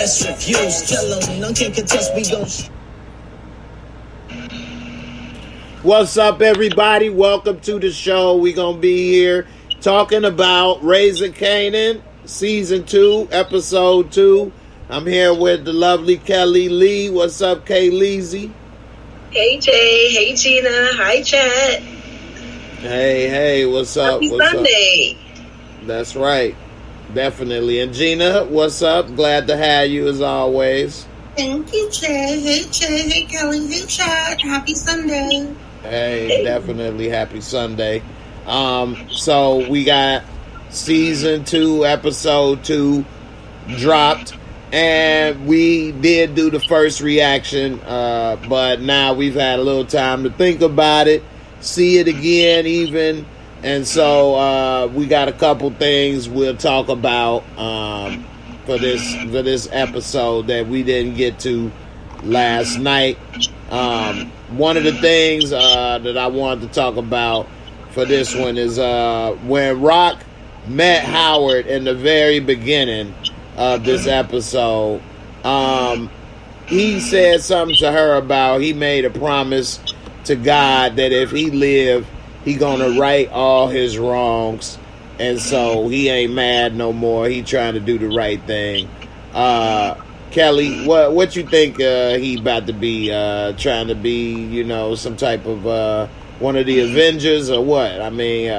best reviews. Tell them none can contest, we gon' What's up, everybody? Welcome to the show. We're going to be here talking about Raising Kanan, Season 2, Episode 2. I'm here with the lovely Kelly Lee. What's up, Kay Leezy? Hey, Jay. Hey, Gina. Hi, Chat. Hey, what's up? Happy what's Sunday. Up? That's right. Definitely. And Gina, what's up? Glad to have you as always. Thank you, Jay. Hey, Jay. Hey, Kelly. Hey, Chad. Happy Sunday. Hey, definitely happy Sunday. So we got Season 2, Episode 2 dropped. And we did do the first reaction, but now we've had a little time to think about it, see it again even. And so we got a couple things we'll talk about for this episode that we didn't get to last night. One of the things that I wanted to talk about for this one is when Rock met Howard in the very beginning of this episode. He said something to her about he made a promise to God that if he lived, he gonna right all his wrongs, and so he ain't mad no more. He trying to do the right thing. Kelly, what you think he about to be trying to be? You know, some type of one of the Avengers or what? I mean,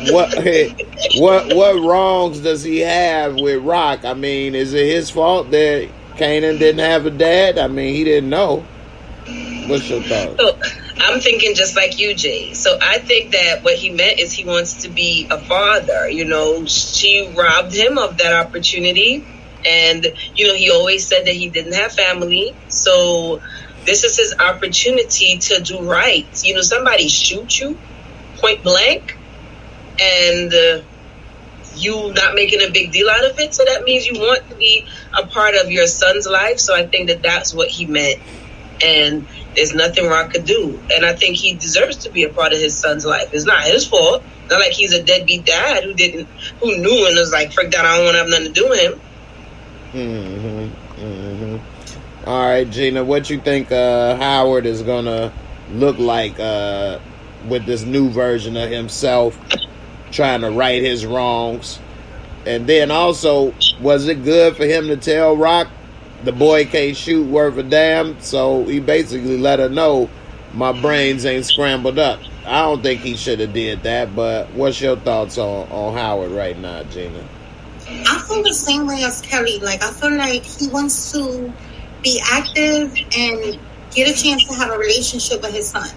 what wrongs does he have with Rock? I mean, is it his fault that Kanan didn't have a dad? I mean, he didn't know. What's your thought? So, I'm thinking just like you, Jay. So I think that what he meant is he wants to be a father. You know, she robbed him of that opportunity. And, you know, he always said that he didn't have family. So this is his opportunity to do right. You know, somebody shoot you point blank and you not making a big deal out of it. So that means you want to be a part of your son's life. So I think that that's what he meant. And there's nothing Rock could do. And I think he deserves to be a part of his son's life. It's not his fault. Not like he's a deadbeat dad who knew and was like, frick that, I don't want to have nothing to do with him. All right, Gina, what you think Howard is gonna look like with this new version of himself trying to right his wrongs? And then also, was it good for him to tell Rock the boy can't shoot worth a damn? So he basically let her know my brains ain't scrambled up. I don't think he should have did that, but what's your thoughts on Howard right now, Gina? I feel the same way as Kelly. Like, I feel like he wants to be active and get a chance to have a relationship with his son.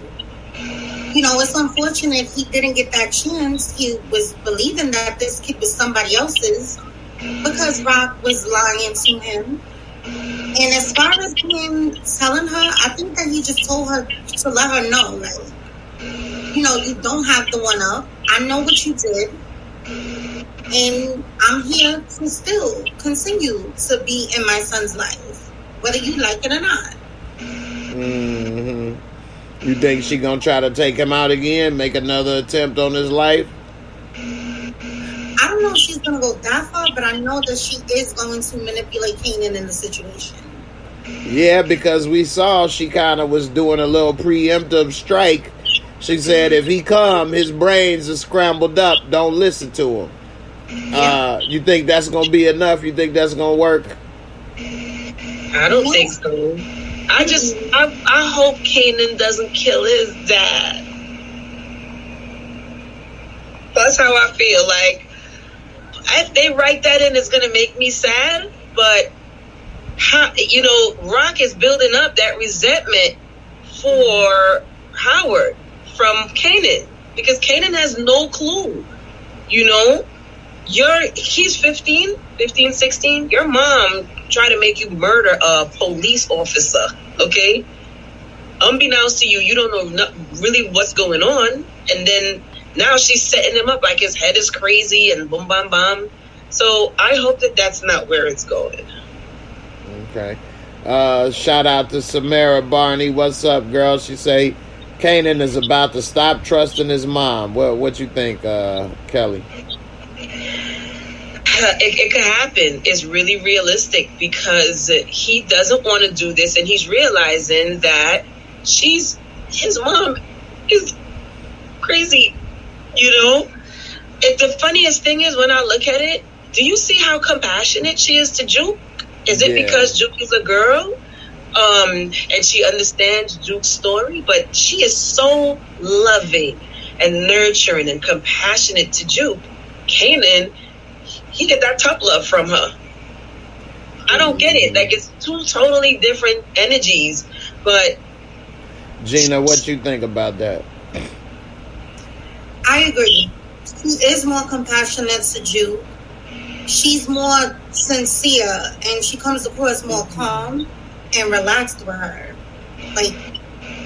You know, it's unfortunate he didn't get that chance. He was believing that this kid was somebody else's because Rock was lying to him. And as far as him telling her, I think that he just told her to let her know, like, you know, you don't have the one up. I know what you did. And I'm here to still continue to be in my son's life, whether you like it or not. You think she gonna try to take him out again, make another attempt on his life? I don't know if she's gonna go that far, but I know that she is going to manipulate Kanan in the situation. Yeah, because we saw she kind of was doing a little preemptive strike. She said if he come, his brains are scrambled up. Don't listen to him. Yeah. You think that's going to be enough? You think that's going to work? I don't think so. I hope Kanan doesn't kill his dad. That's how I feel. Like, if they write that in, it's going to make me sad. But, you know, Rock is building up that resentment for Howard from Kanan. Because Kanan has no clue, you know? He's 15, 16. Your mom tried to make you murder a police officer, okay? Unbeknownst to you, you don't know really what's going on. And then now she's setting him up like his head is crazy and boom, bam, bam. So I hope that that's not where it's going. Okay. Shout out to Samara Barney. What's up, girl? She say Kanan is about to stop trusting his mom. What you think, Kelly? it could happen. It's really realistic because he doesn't want to do this, and he's realizing that his mom is crazy, you know? And the funniest thing is, when I look at it, do you see how compassionate she is to Juke? Is it because Juke is a girl? And she understands Juke's story, but she is so loving and nurturing and compassionate to Juke. Kanan, he get that tough love from her. I don't get it. Like, it's two totally different energies. But Gina, what you think about that? I agree. She is more compassionate to Juke. She's more sincere, and she comes across more calm and relaxed with her. Like,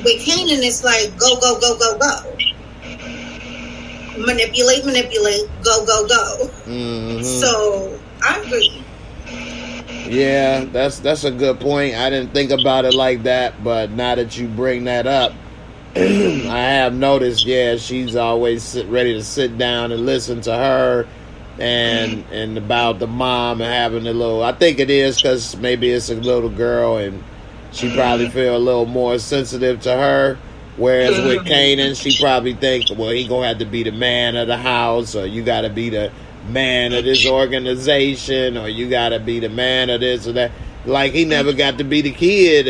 with Kanan, it's like go, go, go, go, go. Manipulate, go, go, go. Mm-hmm. So I agree. Yeah, that's a good point. I didn't think about it like that, but now that you bring that up, I have noticed. Yeah, she's always ready to sit down and listen to her, and about the mom and having a little. I think it is because maybe it's a little girl and she probably feel a little more sensitive to her. Whereas with Kanan, she probably thinks, well, he gonna have to be the man of the house, or you gotta be the man of this organization, or you gotta be the man of this or that. Like, he never got to be the kid.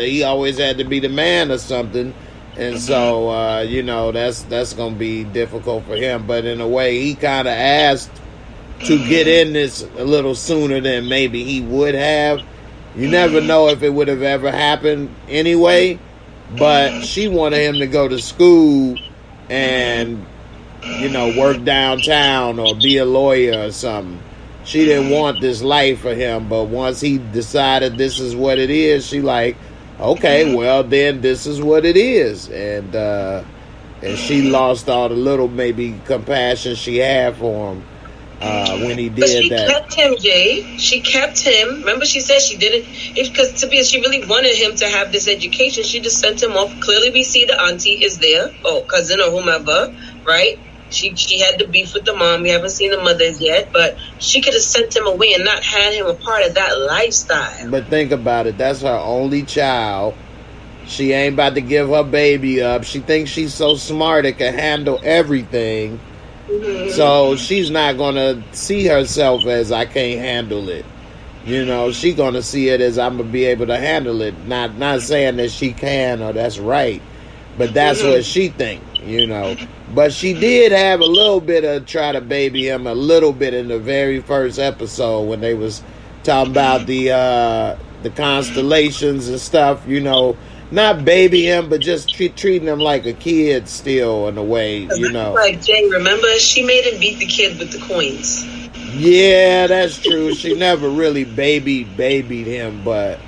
He always had to be the man or something. And so, that's gonna be difficult for him. But in a way, he kind of asked to get in this a little sooner than maybe he would have. You never know if it would have ever happened anyway. But she wanted him to go to school and, work downtown or be a lawyer or something. She didn't want this life for him. But once he decided this is what it is, she like, okay, well, then this is what it is. And she lost all the little maybe compassion she had for him when he did that. She kept him, Jay. She kept him. Remember, she said she didn't, because she really wanted him to have this education. She just sent him off. Clearly, we see the auntie is there, or cousin or whomever, right? She had the beef with the mom. We haven't seen the mothers yet, but she could have sent him away and not had him a part of that lifestyle. But think about it. That's her only child. She ain't about to give her baby up. She thinks she's so smart it can handle everything. Mm-hmm. So she's not going to see herself as I can't handle it. She's going to see it as I'm going to be able to handle it. Not saying that she can or that's right, but that's what she thinks, But she did have a little bit of try to baby him a little bit in the very first episode when they was talking about the constellations and stuff, Not baby him, but just treating him like a kid still in a way, Like Jay, remember? She made him beat the kid with the coins. Yeah, that's true. She never really babied him, but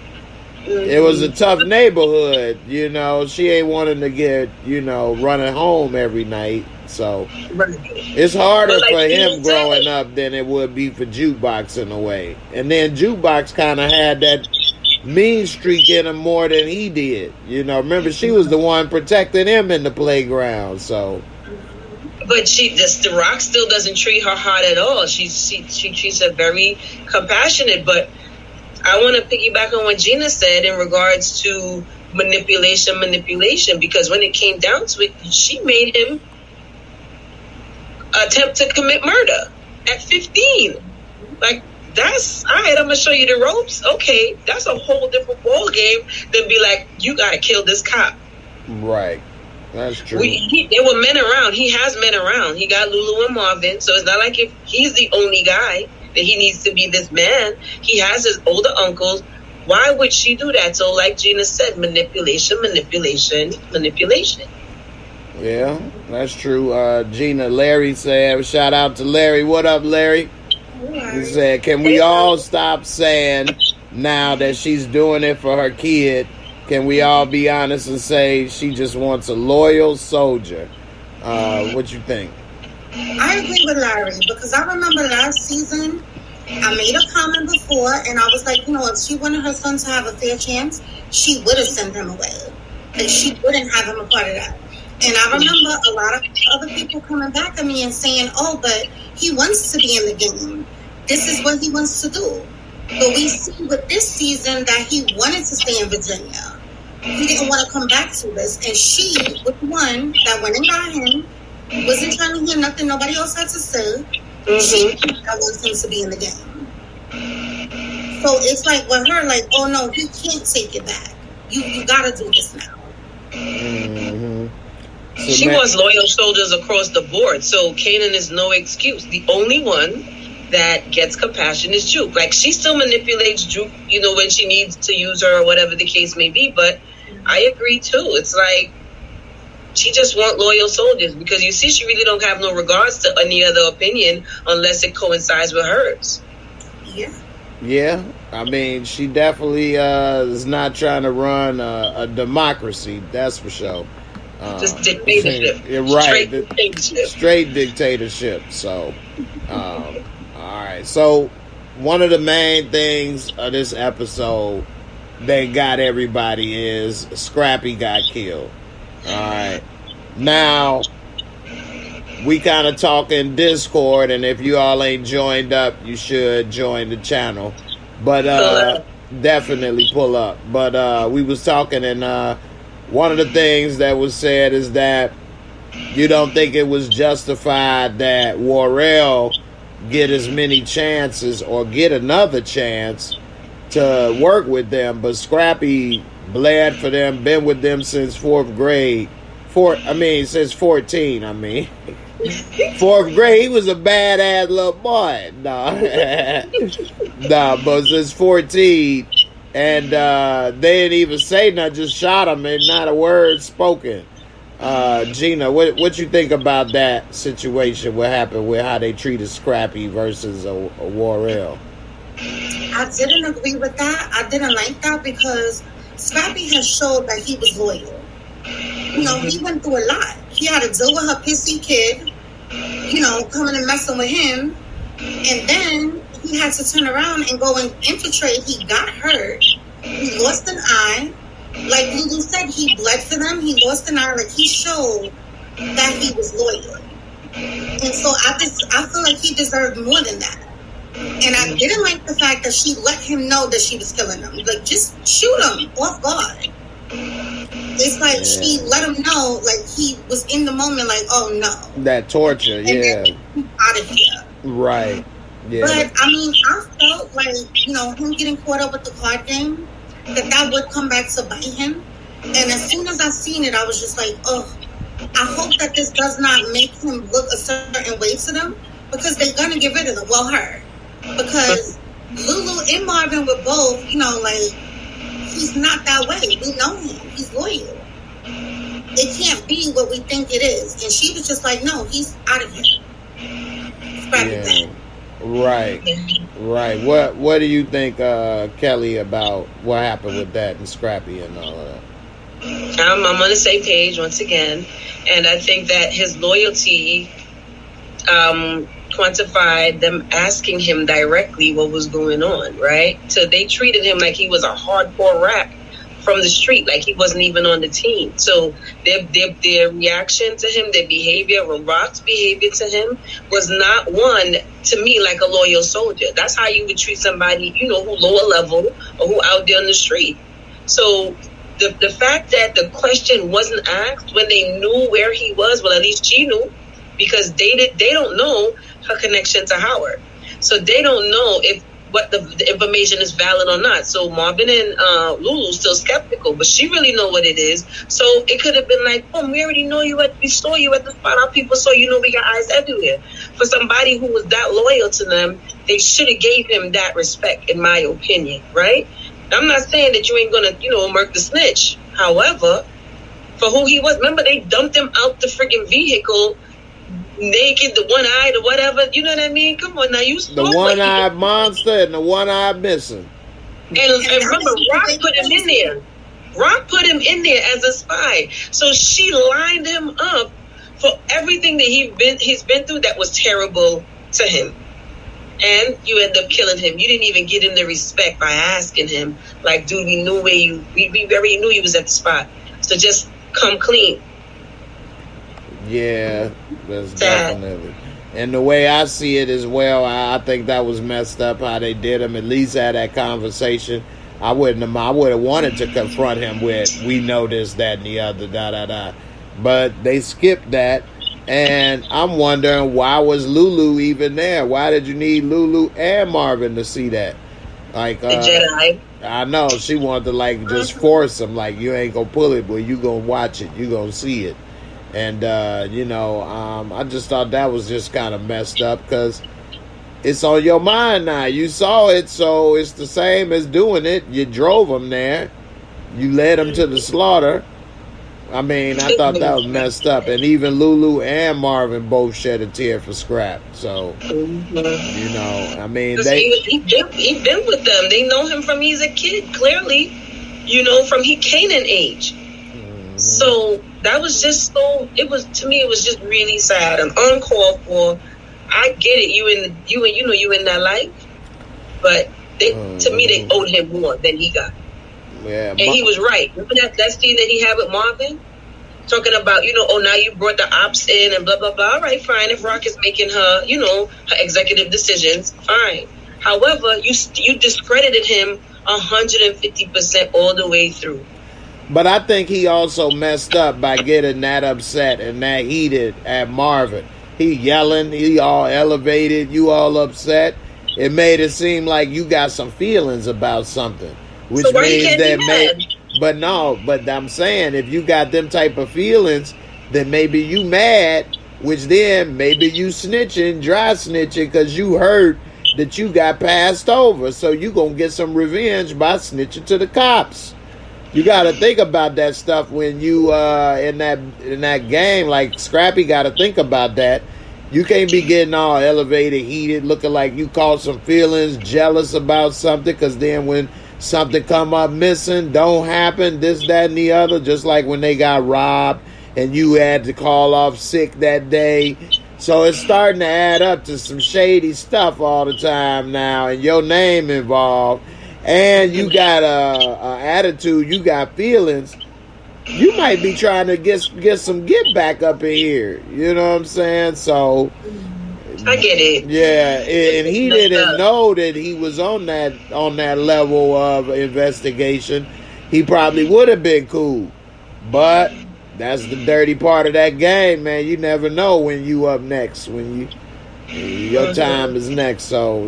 it was a tough neighborhood, She ain't wanting to get, running home every night. So it's harder for him growing up than it would be for Jukebox in a way. And then Jukebox kind of had that mean streak in him more than he did. Remember, she was the one protecting him in the playground. So, but the Rock still doesn't treat her hard at all. She treats her very compassionate. But I want to piggyback on what Gina said in regards to manipulation, because when it came down to it, she made him attempt to commit murder at 15. Like, that's all right. I'm gonna show you the ropes. Okay, that's a whole different ball game than be like, you gotta kill this cop. Right, that's true. There were men around. He has men around. He got Lulu and Marvin, so it's not like if he's the only guy that he needs to be this man. He has his older uncles. Why would she do that? So, like Gina said, manipulation. Yeah, that's true. Gina, Larry said, shout out to Larry. What up, Larry? He said, can we all stop saying now that she's doing it for her kid? Can we all be honest and say she just wants a loyal soldier? What you think? I agree with Larry, because I remember last season, I made a comment before, and I was like, if she wanted her son to have a fair chance, she would have sent him away. Like, she wouldn't have him a part of that. And I remember a lot of other people coming back at me and saying, oh, but he wants to be in the game. this is what he wants to do. But we see with this season that he wanted to stay in Virginia. He didn't want to come back to this. And she was the one that went and got him, wasn't trying to hear nothing nobody else had to say. She that wants him to be in the game. So it's like with her, like, oh no, he can't take it back. You gotta do this now. So she wants loyal soldiers across the board. So Kanan is no excuse. The only one that gets compassion is Juke. Like, she still manipulates Juke, you know, when she needs to use her or whatever the case may be. But I agree too. It's like she just want loyal soldiers, because you see, she really don't have no regards to any other opinion unless it coincides with hers. Yeah, I mean, she definitely is not trying to run a democracy. That's for sure. Just dictatorship. Right. Straight dictatorship. So, all right. So, one of the main things of this episode that got everybody is Scrappy got killed. All right. Now, we kind of talk in Discord, and if you all ain't joined up, you should join the channel. But definitely pull up. But we was talking, and one of the things that was said is that you don't think it was justified that Warrell get as many chances or get another chance to work with them, but Scrappy bled for them, been with them since fourth grade. Since 14, fourth grade, he was a badass little boy. But since 14, and they didn't even say nothing, just shot him and not a word spoken. Gina, what you think about that situation? What happened with how they treated Scrappy versus a Warrell? I didn't agree with that. I didn't like that because Scrappy has showed that he was loyal. You know, he went through a lot. He had to deal with her pissy kid, you know, coming and messing with him. And then he had to turn around and go and infiltrate. He got hurt. He lost an eye. Like Lulu said, he bled for them. He lost an eye. Like, he showed that he was loyal. And so I feel like he deserved more than that. And I didn't like the fact that she let him know that she was killing him. Like, just shoot him off guard. It's like she let him know, like, he was in the moment, like, oh no. That torture, and then out of here. Right. Yeah. But, I mean, I felt like, you know, him getting caught up with the card game, that would come back to bite him. And as soon as I seen it, I was just like, oh, I hope that this does not make him look a certain way to them, because they're going to get rid of them. Well, her. Because Lulu and Marvin were both, you know, like, he's not that way. We know him. He's loyal. It can't be what we think it is. And she was just like, no, he's out of here. Scrappy back. Right. What do you think, Kelly, about what happened with that and Scrappy and all of that? I'm on the same page once again. And I think that his loyalty quantified them asking him directly what was going on, right? So they treated him like he was a hardcore rat from the street, like he wasn't even on the team. So their reaction to him, their behavior, Rock's behavior to him was not one, to me, like a loyal soldier. That's how you would treat somebody, you know, who lower level or who out there on the street. So the fact that the question wasn't asked when they knew where he was, well, at least she knew, because they don't know her connection to Howard. So they don't know if what the information is valid or not. So Marvin and Lulu still skeptical, but she really know what it is. So it could have been like, oh, we already know you we saw you at the spot. Our people saw you, know we got eyes everywhere. For somebody who was that loyal to them, they should have gave him that respect, in my opinion, right? I'm not saying that you ain't gonna, you know, murk the snitch. However, for who he was, remember they dumped him out the freaking vehicle naked, the one-eyed or whatever, you know what I mean? Come on now, you the one-eyed monster and the one-eyed missing. And remember, Rock put him in there. Rock put him in there as a spy. So she lined him up for everything that he's been through that was terrible to him. And you end up killing him. You didn't even give him the respect by asking him, like, dude, we knew we already knew you was at the spot. So just come clean. Yeah, that's sad. Definitely. And the way I see it as well, I think that was messed up how they did him. At least had that conversation. I would have wanted to confront him with, we know this, that, and the other, da-da-da. But they skipped that. And I'm wondering, why was Lulu even there? Why did you need Lulu and Marvin to see that? Like, The Jedi. I know, she wanted to, like, just force him. Like, you ain't gonna pull it, but you gonna watch it. You gonna see it. And, I just thought that was just kind of messed up because it's on your mind now. You saw it, so it's the same as doing it. You drove him there. You led him to the slaughter. I mean, I thought that was messed up. And even Lulu and Marvin both shed a tear for Scrap. So, I mean, he been with them. They know him from he's a kid, clearly, from he Kanan age. Mm-hmm. So that was just it was just really sad and uncalled for. I get it. You in that life, but to me, they owed him more than he got. Yeah, and he was right. Remember that scene that he had with Marvin? Talking about, now you brought the ops in and blah, blah, blah. All right, fine. If Rock is making her, her executive decisions, fine. However, you discredited him 150% all the way through. But I think he also messed up by getting that upset and that heated at Marvin. He yelling, he all elevated, you all upset. It made it seem like you got some feelings about something. Which so means that but I'm saying if you got them type of feelings, then maybe you mad, which then maybe you dry snitching because you heard that you got passed over. So you gonna get some revenge by snitching to the cops. You gotta think about that stuff when you in that game. Like Scrappy gotta think about that. You can't be getting all elevated, heated, looking like you caught some feelings, jealous about something, because then when something come up missing, don't happen, this, that, and the other, just like when they got robbed and you had to call off sick that day. So it's starting to add up to some shady stuff all the time now, and your name involved, and you got a attitude, you got feelings. You might be trying to get some get back up in here. You know what I'm saying? So I get it. Yeah, and he didn't know that he was on that level of investigation. He probably would have been cool, but that's the dirty part of that game, man. You never know when you up next, when your time is next. So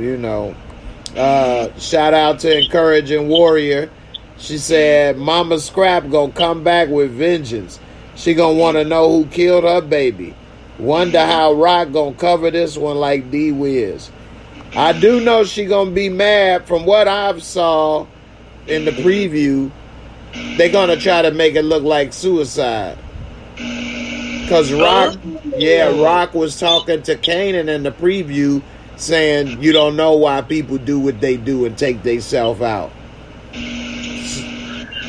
shout out to Encouraging Warrior. She said, "Mama Scrap gonna come back with vengeance. She gonna want to know who killed her baby. Wonder how Rock gonna cover this one like D-Wiz." I do know she gonna be mad. From what I've saw in the preview, they gonna try to make it look like suicide. Cause Rock was talking to Kanan in the preview, saying you don't know why people do what they do and take themselves out.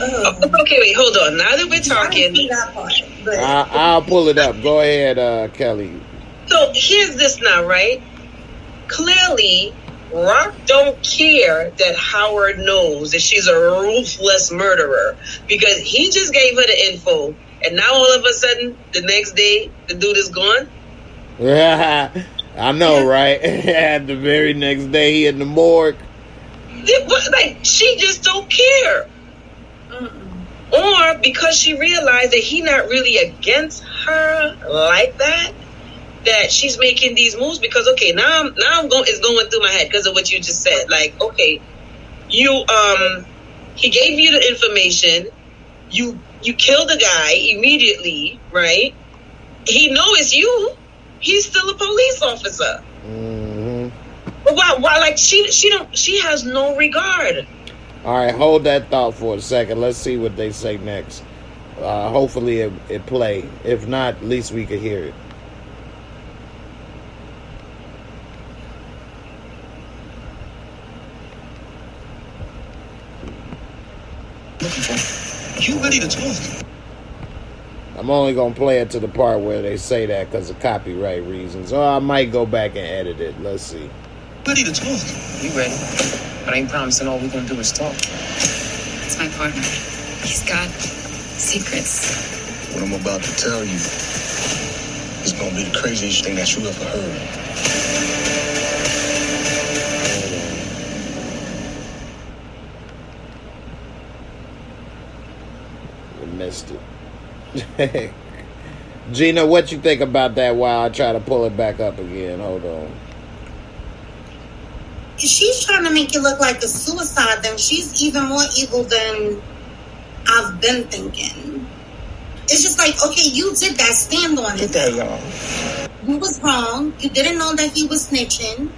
Okay, wait, hold on. Now that we're talking, I'll pull it up. Go ahead, Kelly. So here's this now, right? Clearly, Rock don't care that Howard knows that she's a ruthless murderer because he just gave her the info, and now all of a sudden, the next day, the dude is gone. Yeah, I know, right? And the very next day, he in the morgue. Like, she just don't care. Or because she realized that he not really against her like that she's making these moves because it's going through my head because of what you just said. Like, okay, you he gave you the information, you killed the guy immediately, right? He knows it's you. He's still a police officer. Mm-hmm. But why? Like she has no regard. All right, hold that thought for a second. Let's see what they say next. Hopefully it play. If not, at least we could hear it. You ready to talk? I'm only going to play it to the part where they say that because of copyright reasons. Or I might go back and edit it. Let's see. Ready to talk? You ready? But I ain't promising all we're going to do is talk. That's my partner. He's got secrets. What I'm about to tell you is going to be the craziest thing that you ever heard. We missed it. Gina, what you think about that while I try to pull it back up again? Hold on. She's trying to make it look like a suicide, then she's even more evil than I've been thinking. It's just like, okay, you did that, stand on it. You was wrong. You didn't know that he was snitching.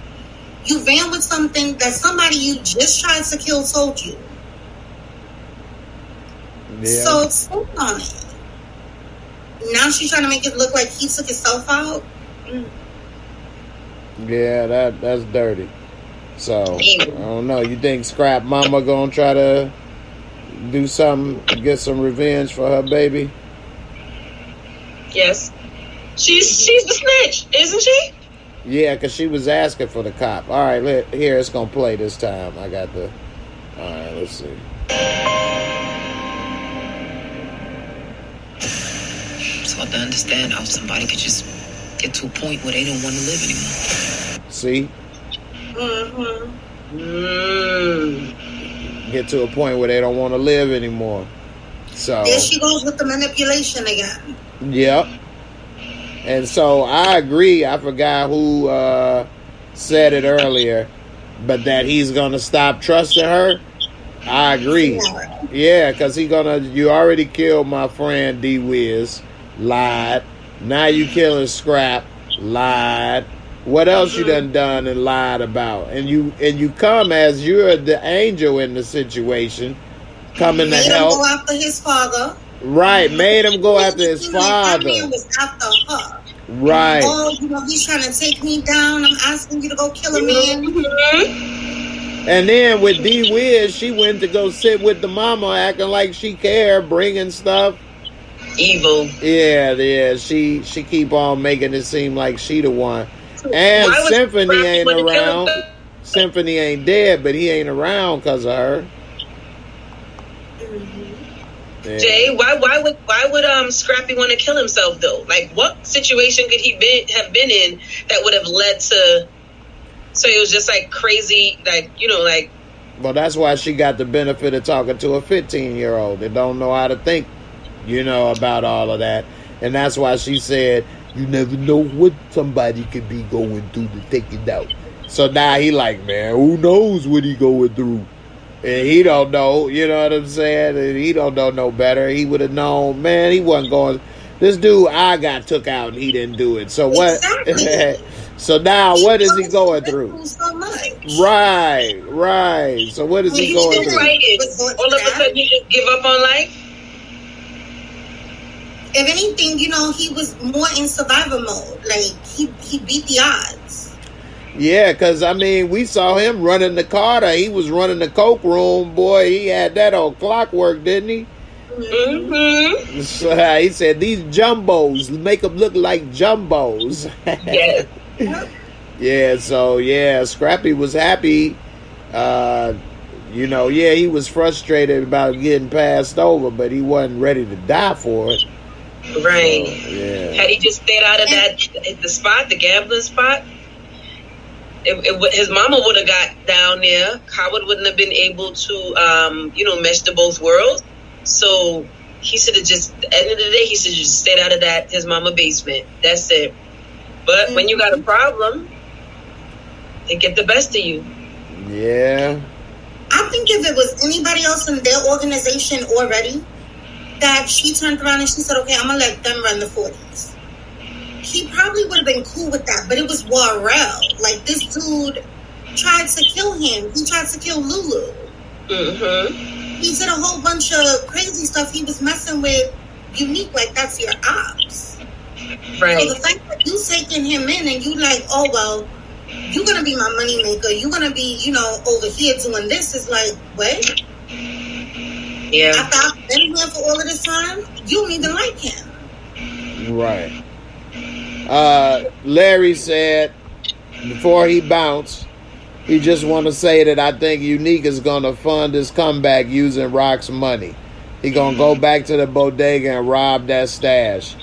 You ran with something that somebody you just tried to kill told you. Yeah. So stand on it. Now she's trying to make it look like he took himself out. Yeah, that's dirty. So, I don't know. You think Scrap Mama gonna try to do something, get some revenge for her baby? Yes. She's the snitch, isn't she? Yeah, because she was asking for the cop. All right, here, it's going to play this time. I got the... All right, let's see. It's hard to understand how somebody could just get to a point where they don't want to live anymore. See? Get to a point where they don't want to live anymore. So there she goes with the manipulation again. Yep. And so I agree. I forgot who said it earlier, but that he's gonna stop trusting her. I agree. Yeah, because you already killed my friend D Wiz, lied. Now you killing Scrap, lied. What else you done and lied about? And you come as you're the angel in the situation, coming to help. Made him go after his father. Right, made him go after his father. That man was after her. Right. Oh, he's trying to take me down. I'm asking you to go kill a man. And then with D Wiz, she went to go sit with the mama, acting like she cared, bringing stuff. Evil. Yeah. She keep on making it seem like she the one. And Symphony ain't around. Symphony ain't dead, but he ain't around because of her. Yeah. Jay, why would Scrappy want to kill himself though? Like, what situation could he have been in that would have led to? So it was just like crazy, like like. Well, that's why she got the benefit of talking to a 15-year-old that don't know how to think, about all of that, and that's why she said, "You never know what somebody could be going through to take it out." So now he like, man, who knows what he going through? And he don't know, you know what I'm saying? And he don't know no better. He would have known, man, he wasn't going. This dude I got took out and he didn't do it. So what? Exactly. So now what is he going through? So much. Right. So what is he going through? All of a sudden he just give up on life? If anything, he was more in survivor mode. Like, he beat the odds. Yeah, because, we saw him running the Carter. He was running the Coke room. Boy, he had that on clockwork, didn't he? Mm-hmm. So, he said, these jumbos, make them look like jumbos. Yeah, Scrappy was happy. He was frustrated about getting passed over, but he wasn't ready to die for it. Right. So, yeah. Had he just stayed out of the gambling spot, his mama would have got down there. Howard wouldn't have been able to, mesh to both worlds. So he should have just, at the end of the day, he should have just stayed out of his mama basement. That's it. But when you got a problem, they get the best of you. Yeah. I think if it was anybody else in their organization already, that she turned around and she said, okay, I'm going to let them run the 40s. He probably would have been cool with that, but it was Warrell. Like, this dude tried to kill him. He tried to kill Lulu. Mm-hmm. He did a whole bunch of crazy stuff. He was messing with Unique, like, that's your ops. Right. So the fact that you taking him in and you like, oh, well, you're going to be my moneymaker. You're going to be, over here doing this is like, what? Yeah. After I've been here for all of this time, you don't even like him. Right. Larry said before he bounced, he just want to say that I think Unique is going to fund his comeback using Rock's money. He going to go back to the bodega and rob that stash.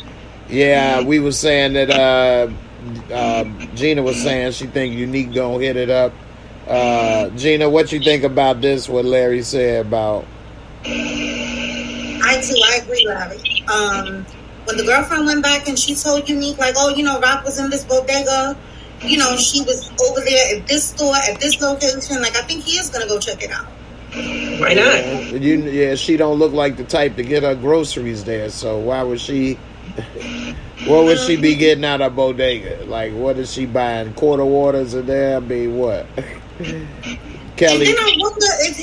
Yeah, we were saying that Gina was saying she think Unique gonna hit it up. Gina, what you think about this? What Larry said about? I agree, Larry. When the girlfriend went back and she told Unique, like, oh, Rock was in this bodega, she was over there at this store, at this location. Like, I think he is going to go check it out. Why not? Yeah, she don't look like the type to get her groceries there. So why would she? What would she be getting out of bodega? Like, what is she buying? Quarter waters in there? I mean, what? Kelly. And then I wonder if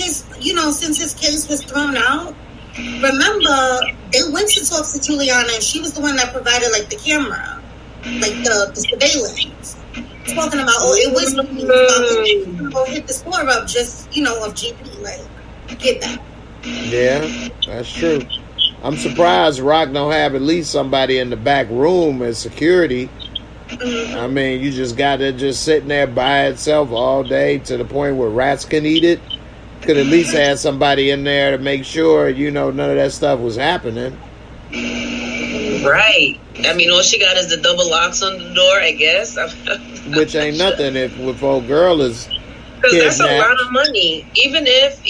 since his case was thrown out, remember, they went to talk to Juliana, and she was the one that provided, like, the camera, like, the surveillance. Talking about, it was go hit the score up just, of GP, like, get that. Yeah, that's true. I'm surprised Rock don't have at least somebody in the back room as security. Mm-hmm. I mean, you just got it just sitting there by itself all day to the point where rats can eat it. Could at least have somebody in there to make sure, none of that stuff was happening. Right. I mean, all she got is the double locks on the door, I guess. Which ain't nothing if old girl is because that's a lot of money. Even if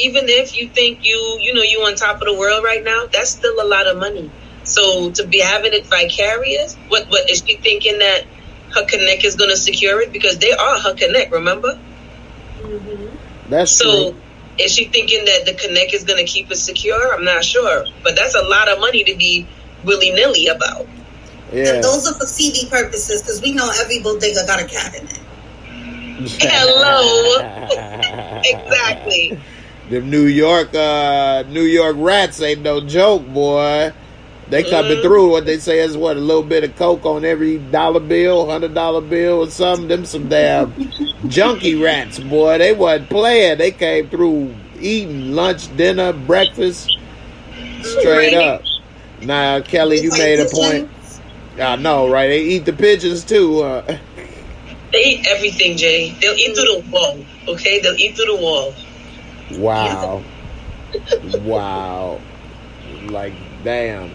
you think you on top of the world right now, that's still a lot of money. So to be having it vicarious, what is she thinking that her connect is going to secure it? Because they are her connect, remember? Mm-hmm. That's true. Is she thinking that the connect is going to keep it secure? I'm not sure. But that's a lot of money to be willy-nilly about. Yeah. And those are for CD purposes, because we know every bodega got a cat in it. Hello. Exactly. The New York rats ain't no joke, boy. They coming through. What they say is a little bit of coke on every dollar bill, $100 bill or something. Them some damn junkie rats, boy. They wasn't playing. They came through eating lunch, dinner, breakfast, straight up. Now, Kelly, you made a point. I know, right? They eat the pigeons too. They eat everything, Jay. They'll eat through the wall. Okay, they'll eat through the wall. Wow. Wow. Like, damn.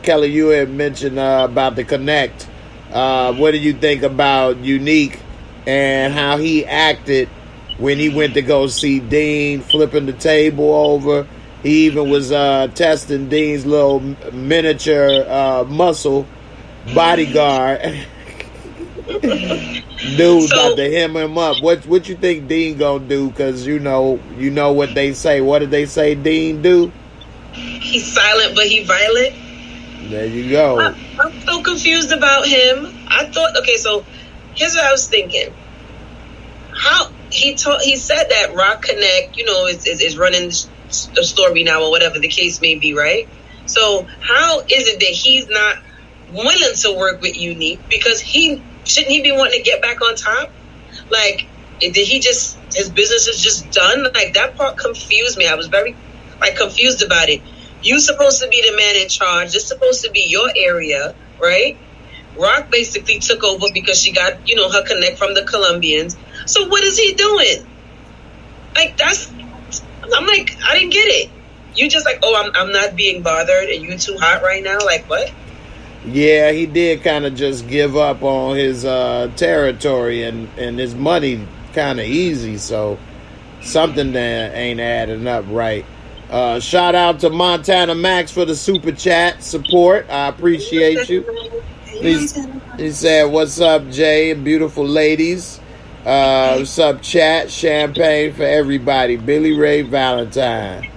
Kelly, you had mentioned about the Connect. What do you think about Unique and how he acted when he went to go see Dean, flipping the table over? He even was testing Dean's little miniature muscle bodyguard. Dude about to hem him up. What you think Dean gonna do? Because you know what they say. What did they say Dean do? He's silent, but he violent. There you go. I'm so confused about him. I thought, okay, so here's what I was thinking. How he said that Rock Connect, is running the story now or whatever the case may be, right? So how is it that he's not willing to work with Unique? Because shouldn't he be wanting to get back on top? Like, did he just, his business is just done? Like, that part confused me. I was very confused about it. You supposed to be the man in charge. This supposed to be your area, right? Rock basically took over because she got, her connect from the Colombians. So what is he doing? Like, I'm like, I didn't get it. You just like, oh, I'm not being bothered and you too hot right now? Like, what? Yeah, he did kind of just give up on his territory and his money kind of easy. So something that ain't adding up right. Shout out to Montana Max for the super chat support. I appreciate you. He said, "What's up, Jay and beautiful ladies? What's up, chat? Champagne for everybody. Billy Ray Valentine."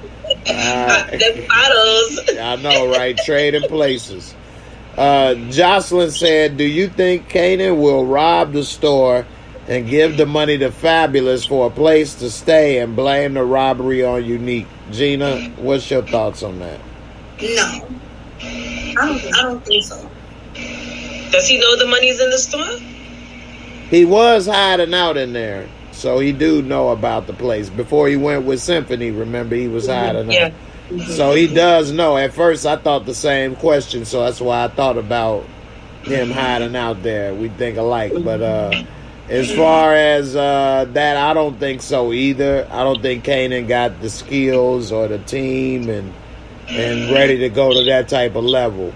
The bottles. I know, right? Trading places. Jocelyn said, "Do you think Kanan will rob the store and give the money to Fabulous for a place to stay and blame the robbery on Unique?" Gina, what's your thoughts on that? No. I don't think so. Does he know the money's in the store? He was hiding out in there, so he do know about the place. Before he went with Symphony, remember, he was hiding out. Mm-hmm. So he does know. At first, I thought the same question, so that's why I thought about him hiding out there. We think alike. But as far as that, I don't think so either. I don't think Kanan got the skills or the team and ready to go to that type of level.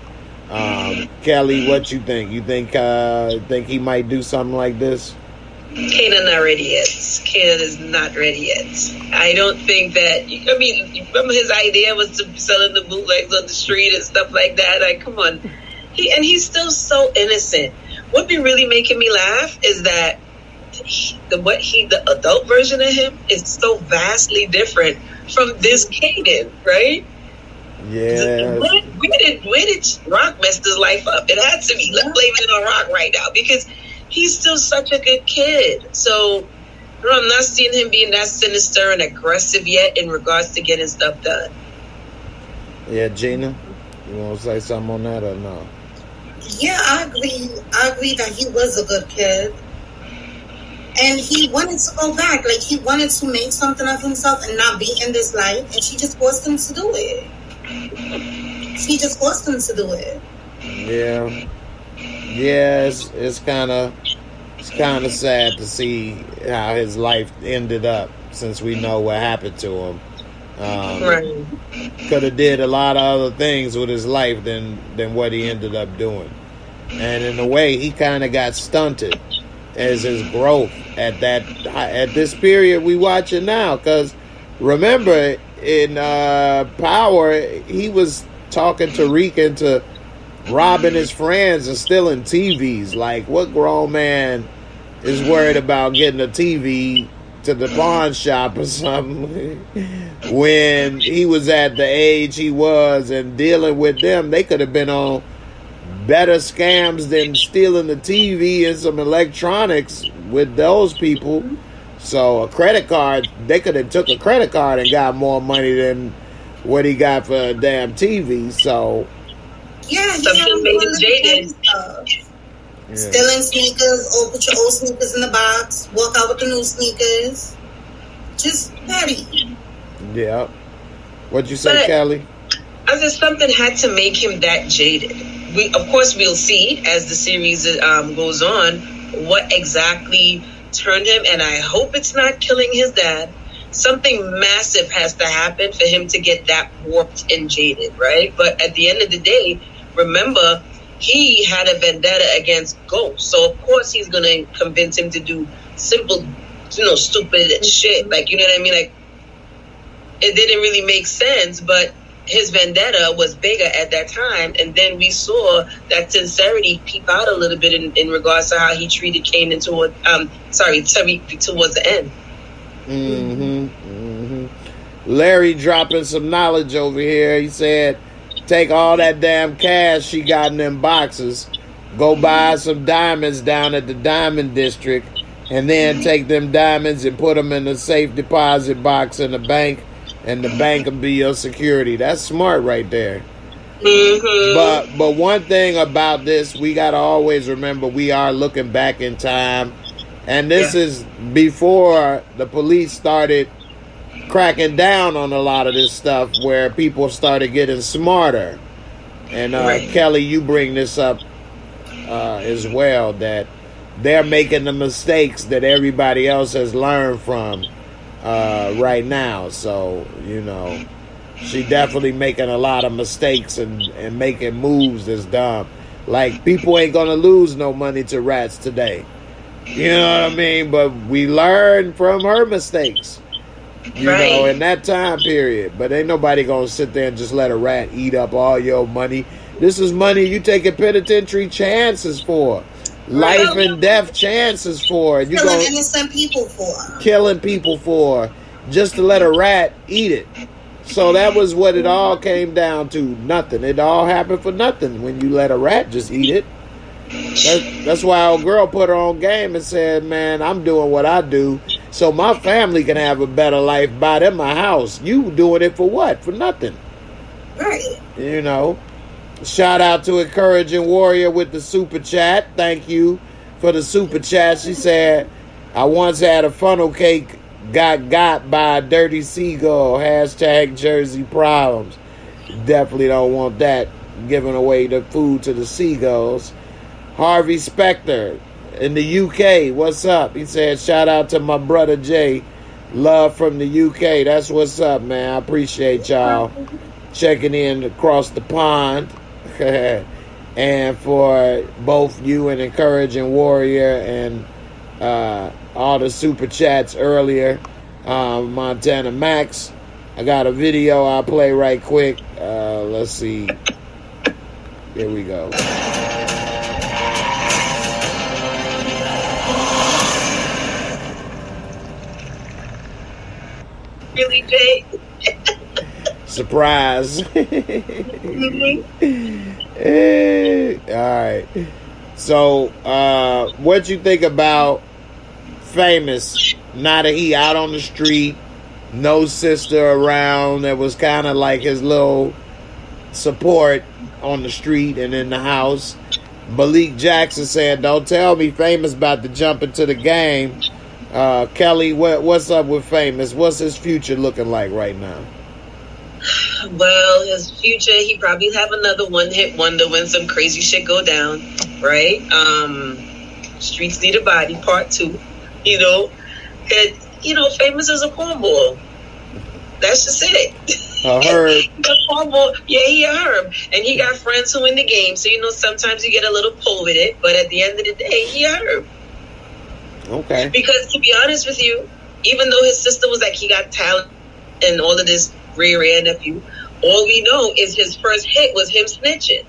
Kelly, what you think? You think he might do something like this? Kanan not ready yet. Kanan is not ready yet. I don't think that. I mean, remember his idea was to be selling the bootlegs on the street and stuff like that. Like, come on, he's still so innocent. What be really making me laugh is that the adult version of him is so vastly different from this Kanan, right? Yeah. Where did Rock mess his life up? It had to be. Let's blame it on Rock right now because he's still such a good kid. So I'm not seeing him being that sinister and aggressive yet in regards to getting stuff done. Yeah, Gina, you want to say something on that or no? Yeah, I agree that he was a good kid. And he wanted to go back. Like, he wanted to make something of himself and not be in this life. And she just forced him to do it. Yeah. Yeah, it's kind of sad to see how his life ended up since we know what happened to him. Right. Could have did a lot of other things with his life than what he ended up doing. And in a way, he kind of got stunted as his growth at this period we watching now. Because remember, in Power, he was talking Tariq into robbing his friends and stealing TVs. Like, what grown man is worried about getting a TV to the pawn shop or something when he was at the age he was and dealing with them? They could have been on better scams than stealing the TV and some electronics with those people. So a credit card, they could have took a credit card and got more money than what he got for a damn TV. So yeah, something made him jaded. Yeah. Stealing sneakers, or put your old sneakers in the box, walk out with the new sneakers. Just petty. Yeah. What'd you say, Kelly? As if something had to make him that jaded. Of course, we'll see as the series goes on what exactly turned him, and I hope it's not killing his dad. Something massive has to happen for him to get that warped and jaded, right? But at the end of the day, remember, he had a vendetta against Ghost. So, of course, he's going to convince him to do simple, stupid shit. Like, you know what I mean? Like, it didn't really make sense, but his vendetta was bigger at that time. And then we saw that sincerity peep out a little bit in regards to how he treated Kanan Tariq towards the end. Larry dropping some knowledge over here. He said, take all that damn cash she got in them boxes, go buy some diamonds down at the diamond district, and then take them diamonds and put them in a safe deposit box in the bank, and the bank will be your security. That's smart right there. But one thing about this, we got to always remember we are looking back in time, and this is before the police started cracking down on a lot of this stuff, where people started getting smarter. And Kelly, you bring this up as well, that they're making the mistakes that everybody else has learned from right now. So, she definitely making a lot of mistakes and making moves that's dumb. Like, people ain't gonna lose no money to rats today. You know what I mean? But we learn from her mistakes. In that time period. But ain't nobody gonna sit there and just let a rat eat up all your money. This is money you taking penitentiary chances for. Life and death chances for. You killing innocent people for. Killing people for. Just to let a rat eat it. So that was what it all came down to. Nothing. It all happened for nothing when you let a rat just eat it. That's why our girl put her on game and said, man, I'm doing what I do so my family can have a better life. Buy them a house. You doing it for what? For nothing. Right. Shout out to Encouraging Warrior with the super chat. Thank you for the super chat. She said, I once had a funnel cake got by a dirty seagull. # Jersey problems. Definitely don't want that, giving away the food to the seagulls. Harvey Specter in the UK, what's up? He said, shout out to my brother Jay. Love from the UK. That's what's up, man. I appreciate y'all checking in across the pond. and for both you and Encouraging Warrior and all the super chats earlier. Montana Max, I got a video I'll play right quick. Let's see. Here we go. Really, Jay? Surprise. Mm-hmm. All right. So, what you think about Famous? Now that he out on the street, no sister around, that was kind of like his little support on the street and in the house. Malik Jackson said, "Don't tell me Famous about to jump into the game." Kelly, what's up with Famous? What's his future looking like right now? Well, his future, he probably have another one-hit wonder when some crazy shit go down, right? Streets Need a Body, Part 2. You know, Famous is a cornball. That's just it. A Herb. He's a cornball. Yeah, he a Herb. And he got friends who in the game. So, sometimes you get a little pull with it. But at the end of the day, he a Herb. Okay. Because to be honest with you, even though his sister was like, he got talent and all of this rear nephew, all we know is his first hit was him snitching.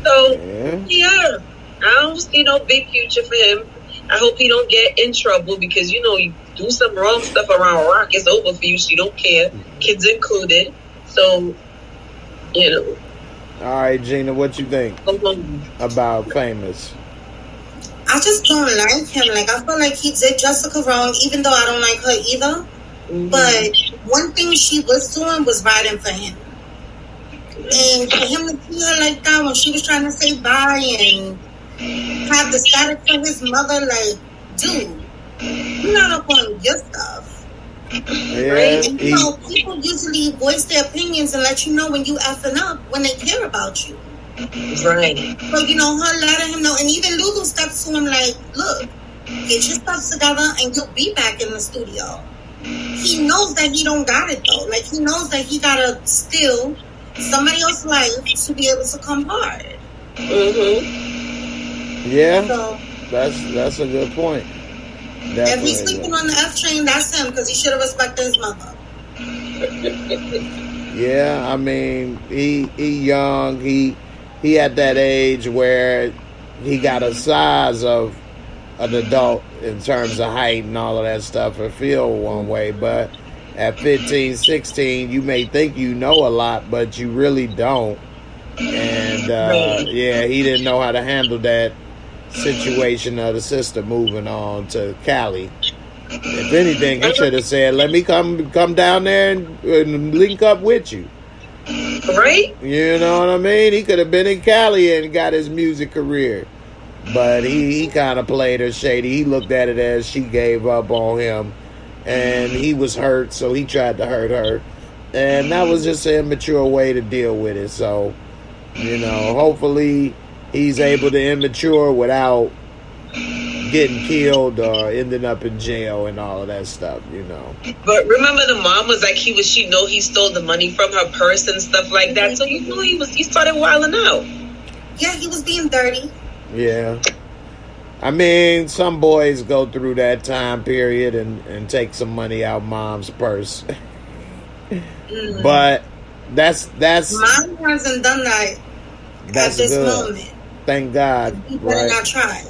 So, yeah, I don't see no big future for him. I hope he don't get in trouble because, you do some wrong stuff around Rock, it's over for you. She don't care. Kids included. So, All right, Gina, what you think about Famous? I just don't like him. Like, I feel like he did Jessica wrong, even though I don't like her either. Mm-hmm. But one thing she was doing was riding for him. And for him to see her like that when she was trying to say bye and have the status for his mother, like, dude, you're not up on your stuff. Yeah, right? And, people usually voice their opinions and let you know when you effing up when they care about you. Right. So, her letting him know. And even Lulu steps to him like, look, get your stuff together and you'll be back in the studio. He knows that he don't got it, though. Like, he knows that he got to steal somebody else's life to be able to come hard. Mm-hmm. Yeah, so, that's a good point. Definitely. If he's sleeping on the F train, that's him, because he should have respected his mother. Yeah, I mean, he young. He at that age where he got a size of an adult in terms of height and all of that stuff and feel one way. But at 15, 16, you may think you know a lot, but you really don't. And, he didn't know how to handle that situation of the sister moving on to Cali. If anything, he should have said, let me come down there and link up with you. Right? You know what I mean? He could have been in Cali and got his music career. But he kind of played her shady. He looked at it as she gave up on him. And he was hurt, so he tried to hurt her. And that was just an immature way to deal with it. So, hopefully he's able to immature without getting killed or ending up in jail and all of that stuff, But remember, the mom was like, she stole the money from her purse and stuff like that. So he started wilding out. Yeah, he was being dirty. Yeah. I mean, some boys go through that time period and take some money out mom's purse. But that's mom hasn't done that at this moment. Thank God. You better not try.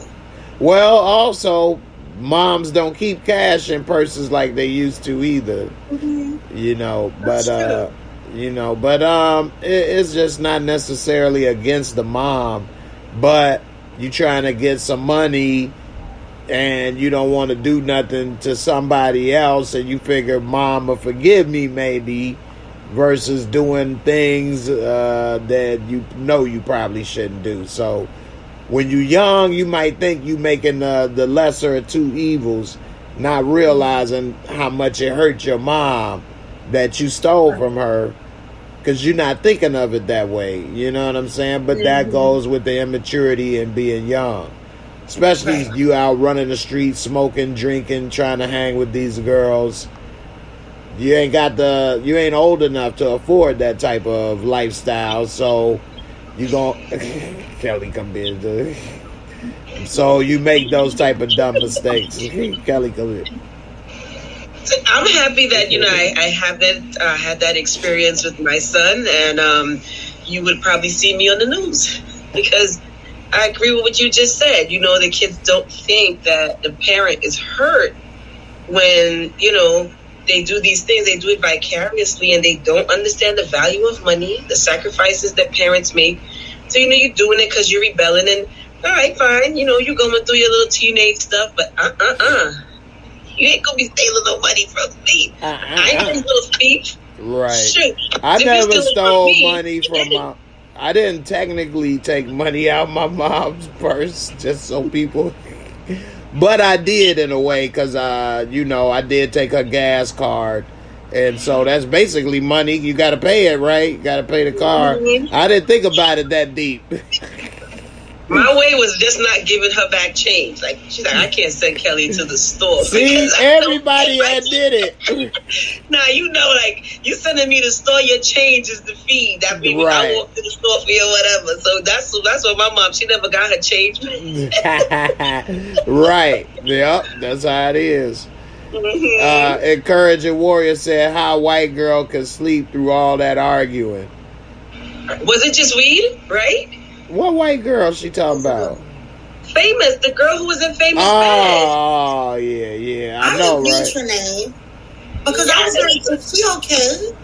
Well, also, moms don't keep cash in purses like they used to either. Mm-hmm. It's just not necessarily against the mom, but you trying to get some money and you don't want to do nothing to somebody else, and you figure mom will forgive me maybe, versus doing things that you probably shouldn't do. So when you're young, you might think you making the lesser of two evils, not realizing how much it hurt your mom that you stole from her, because you're not thinking of it that way. You know what I'm saying? But that goes with the immaturity and being young. Especially you out running the streets, smoking, drinking, trying to hang with these girls. You ain't old enough to afford that type of lifestyle. So You gon' Kelly come in. So you make those type of dumb mistakes. Kelly come in. I'm happy that I have that had that experience with my son, and you would probably see me on the news because I agree with what you just said. The kids don't think that the parent is hurt when they do these things. They do it vicariously, and they don't understand the value of money, the sacrifices that parents make. So you're doing it because you're rebelling, and all right, fine. You're going through your little teenage stuff, but you ain't gonna be stealing no money from me. I ain't no little thief. Right. Shoot. I never stole money from my. I didn't technically take money out of my mom's purse, just so people. But I did in a way, because I did take her gas card, and so that's basically money. You got to pay it, right? You got to pay the car. Mm-hmm. I didn't think about it that deep. My way was just not giving her back change. Like, she's like, I can't send Kelly to the store. See, everybody had did it. Nah, like, you sending me to the store, your change is the fee. That means right. I walk to the store for you or whatever. So that's what my mom, she never got her change. Right. Yep, that's how it is. Mm-hmm. Encouraging Warrior said, how white girl could sleep through all that arguing. Was it just weed, right? What white girl she talking about? Famous, the girl who was in Famous. Oh, yeah. I know, right? Her name because I was like, is she okay?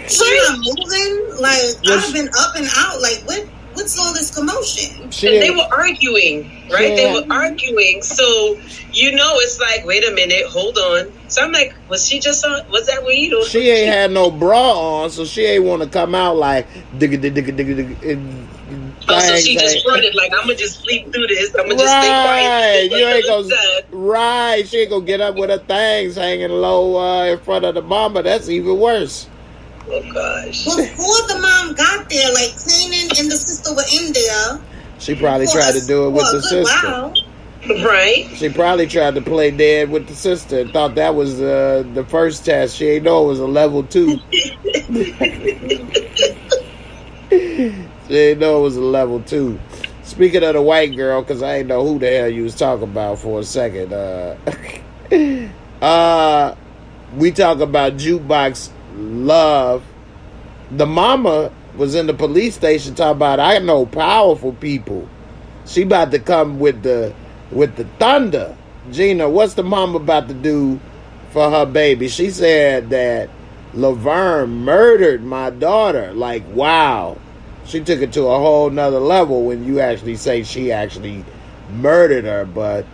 She not moving. Like, I've been up and out. Like, what's all this commotion? They were arguing, right? Yeah. They were arguing. So, it's like, wait a minute, hold on. So I'm like, was that weed? Or she ain't had no bra on, so she ain't want to come out like digga. So she just fronted like, I'm gonna just sleep through this. I'm gonna just stay quiet. You ain't gonna right. She ain't gonna get up with her things hanging low in front of the mama. That's even worse. Oh gosh. Before the mom got there, like Kanan and the sister were in there. She probably tried to do it with the sister. Wow. Right. She probably tried to play dead with the sister and thought that was the first test. She ain't know it was a level 2. She didn't know it was a level 2. Speaking of the white girl, because I didn't know who the hell you was talking about for a second. We talk about Jukebox Love. The mama was in the police station talking about, I know powerful people. She about to come with the thunder. Gina, what's the mama about to do for her baby? She said that Laverne murdered my daughter. Like, wow. She took it to a whole nother level when you actually say she actually murdered her. But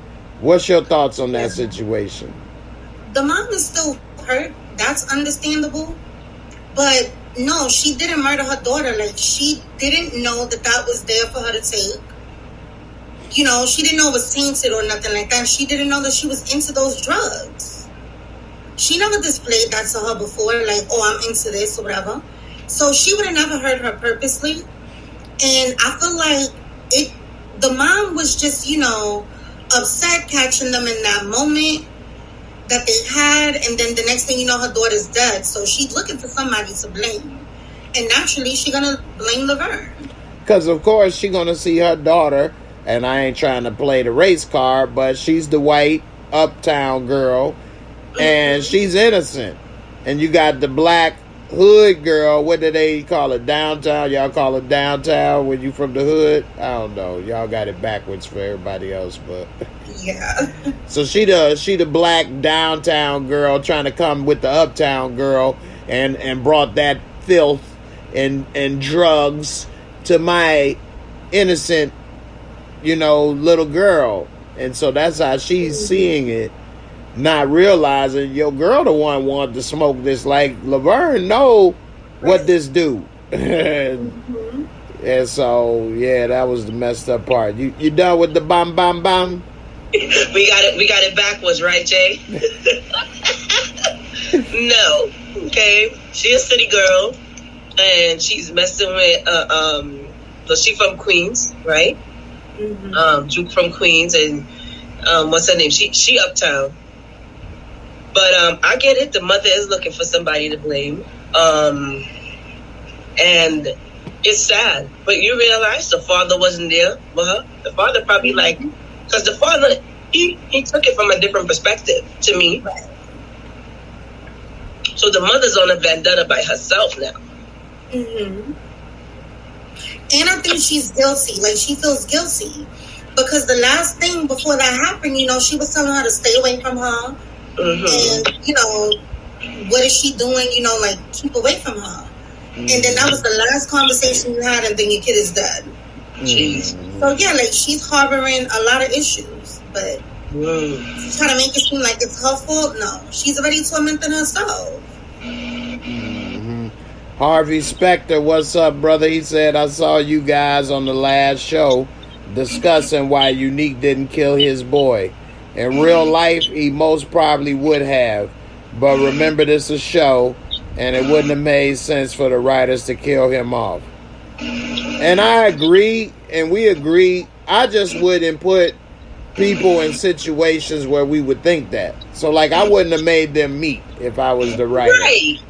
what's your thoughts on that situation? The mom is still hurt. That's understandable. But no, she didn't murder her daughter. Like, she didn't know that was there for her to take. She didn't know it was tainted or nothing like that. She didn't know that she was into those drugs. She never displayed that to her before, like, oh, I'm into this or whatever. So she would have never hurt her purposely. And I feel like the mom was just, upset catching them in that moment that they had. And then the next thing you know, her daughter's dead. So she's looking for somebody to blame. And naturally, she's going to blame Laverne. Because, of course, she's going to see her daughter. And I ain't trying to play the race card, but she's the white uptown girl. And she's innocent. And you got the black hood girl. What do they call it? Downtown? Y'all call it downtown when you from the hood? I don't know. Y'all got it backwards for everybody else, but yeah. So she the black downtown girl trying to come with the uptown girl and brought that filth and drugs to my innocent, little girl. And so that's how she's seeing it. Not realizing your girl the one wanted to smoke this. Like, Laverne know what this do. And so, yeah, that was the messed up part. You done with the bam bam bam? We got it backwards, right, Jay? No. Okay. She a city girl and she's messing with so she from Queens, right? Mm-hmm. Juke from Queens, and what's her name? She uptown. But I get it. The mother is looking for somebody to blame. And It's sad, but you realize the father wasn't there with her. The father probably because the father he took it from a different perspective to me. So the mother's on a vendetta by herself now. Mm-hmm. And I think she's guilty. Like, she feels guilty because the last thing before that happened, she was telling her to stay away from her. Mm-hmm. And what is she doing? Keep away from her. And then that was the last conversation you had, and then your kid is dead. Jeez. So yeah, she's harboring a lot of issues, but she's trying to make it seem like it's her fault. No, she's already tormenting herself. Mm-hmm. Harvey Specter, what's up, brother? He said, I saw you guys on the last show discussing why Unique didn't kill his boy. In real life, he most probably would have, but remember, this is a show. And it wouldn't have made sense for the writers to kill him off. And I agree, and we agree. I just wouldn't put people in situations where we would think that. So, I wouldn't have made them meet if I was the writer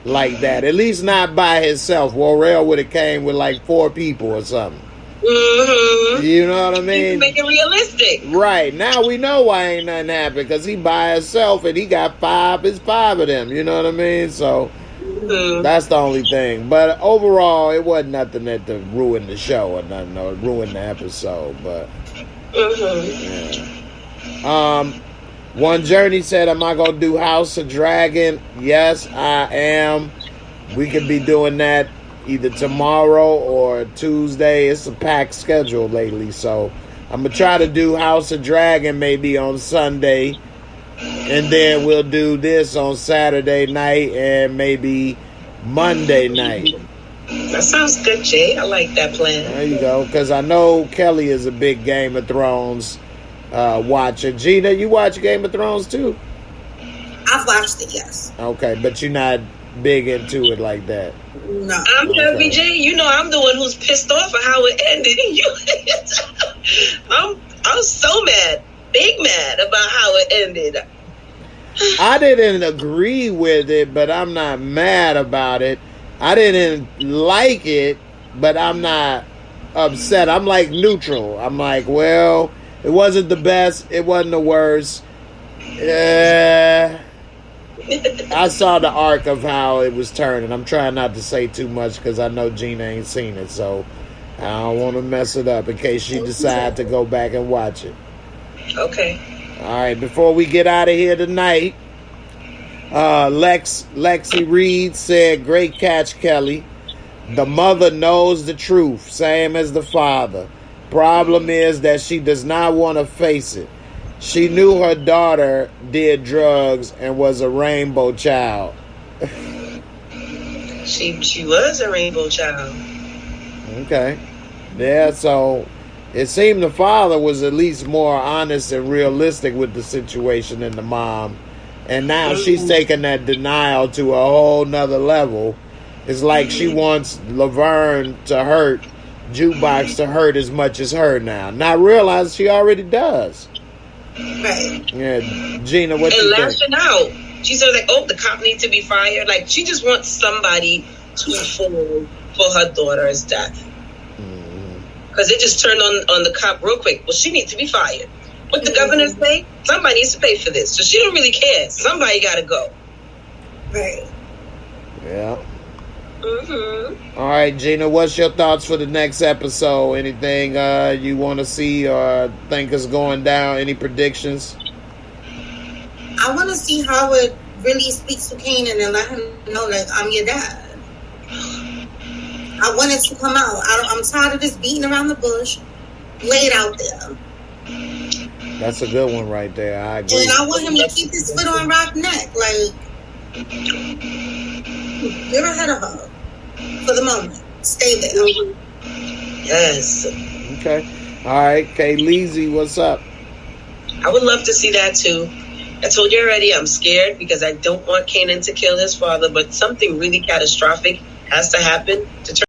like that. At least not by himself. Warrell would have came with 4 people or something. Mm-hmm. You know what I mean? Make it realistic. Right. Now we know why ain't nothing happened, because he by himself and he got 5. It's 5 of them. You know what I mean? So... that's the only thing. But overall, it wasn't nothing that to ruin the show or nothing, or ruin the episode. But One Journey said, am I going to do House of Dragon? Yes, I am. We could be doing that either tomorrow or Tuesday. It's a packed schedule lately. So I'm going to try to do House of Dragon maybe on Sunday. And then we'll do this on Saturday night and maybe Monday night. That sounds good, Jay. I like that plan. There you go. Because I know Kelly is a big Game of Thrones watcher. Gina, you watch Game of Thrones too? I've watched it, yes. Okay, but you're not big into it like that. No. I'm Heavy Jay. I'm the one who's pissed off at how it ended. I'm so mad. Big mad about how it ended. I didn't agree with it, but I'm not mad about it. I didn't like it, but I'm not upset. I'm neutral. I'm well, it wasn't the best. It wasn't the worst. I saw the arc of how it was turning. I'm trying not to say too much because I know Gina ain't seen it, so I don't want to mess it up in case she decide to go back and watch it. Okay. All right, before we get out of here tonight, Lexi Reed said, great catch, Kelly. The mother knows the truth, same as the father. Problem is that she does not want to face it. She knew her daughter did drugs and was a rainbow child. She was a rainbow child. Okay. Yeah, so... it seemed the father was at least more honest and realistic with the situation than the mom. And now she's taking that denial to a whole nother level. It's like she wants Laverne to hurt, Jukebox to hurt as much as her now. Not realize she already does. Right. Yeah, Gina, what you think? And lashing out. She said, the cop needs to be fired. She just wants somebody to fall for her daughter's death. Because it just turned on the cop real quick. Well, she needs to be fired. What the governor say? Somebody needs to pay for this. So she don't really care. Somebody got to go. Right. Yeah. All right, Gina, what's your thoughts for the next episode? Anything you want to see or think is going down? Any predictions? I want to see how it really speaks to Kanan and let him know, I'm your dad. I want it to come out. I'm tired of this beating around the bush. Lay it out there. That's a good one right there. I agree. And I want him to keep his foot on Rock's neck. You're ahead of her for the moment. Stay there. Yes. Okay. All right. Kay Leezy, what's up? I would love to see that too. I told you already, I'm scared because I don't want Kanan to kill his father, but something really catastrophic has to happen to turn